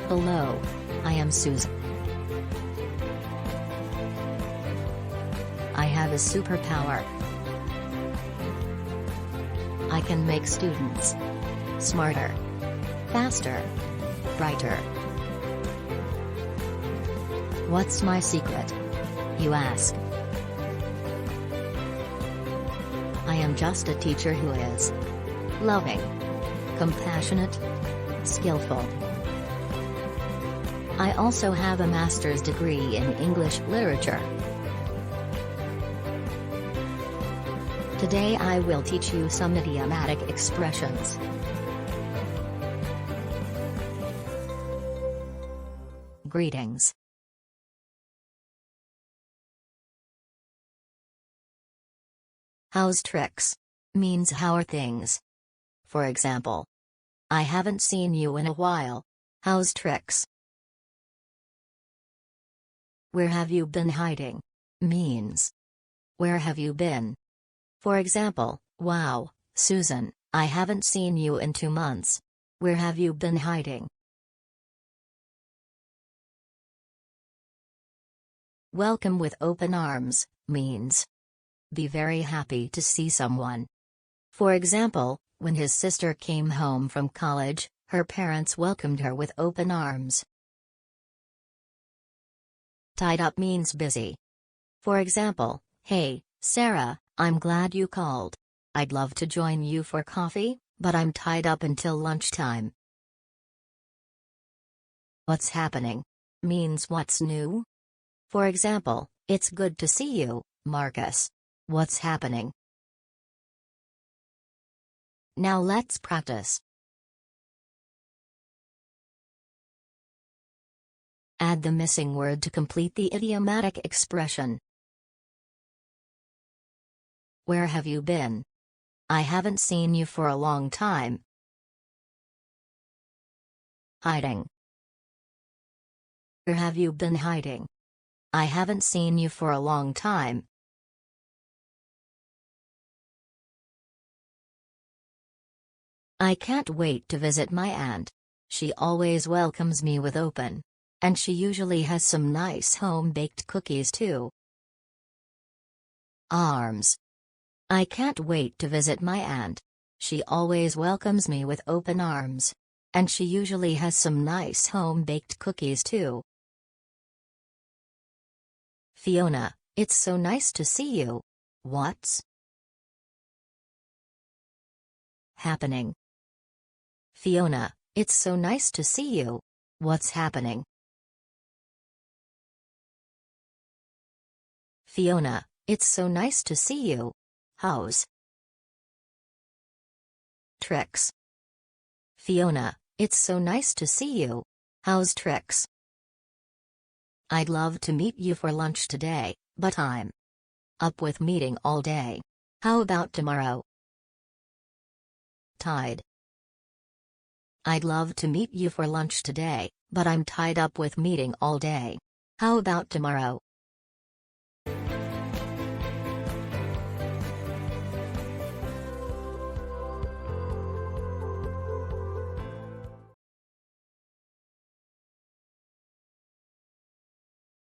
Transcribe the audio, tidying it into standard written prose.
Hello. I am Susan. I have a superpower. I can make students smarter, faster, brighter. What's my secret, you ask? I am just a teacher who is loving, compassionate, skillful. I also have a master's degree in English literature. Today I will teach you some idiomatic expressions. Greetings. How's tricks? Means how are things? For example, I haven't seen you in a while. How's tricks? Where have you been hiding? Means where have you been? For example, wow, Susan, I haven't seen you in 2 months. Where have you been hiding? Welcome with open arms means be very happy to see someone. For example, when his sister came home from college, her parents welcomed her with open arms. Tied up means busy. For example, hey, Sarah, I'm glad you called. I'd love to join you for coffee, but I'm tied up until lunchtime. What's happening? Means what's new? For example, it's good to see you, Marcus. What's happening? Now let's practice. Add the missing word to complete the idiomatic expression. Where have you been? I haven't seen you for a long time. Hiding. Where have you been hiding? I haven't seen you for a long time. I can't wait to visit my aunt. She always welcomes me with open. And she usually has some nice home-baked cookies too. Arms. I can't wait to visit my aunt. She always welcomes me with open arms. And she usually has some nice home-baked cookies too. Fiona, it's so nice to see you. What's happening? Fiona, it's so nice to see you. What's happening? Fiona, it's so nice to see you. How's tricks? Fiona, it's so nice to see you. How's tricks? I'd love to meet you for lunch today, but I'm up with meeting all day. How about tomorrow? Tied. I'd love to meet you for lunch today, but I'm tied up with meeting all day. How about tomorrow?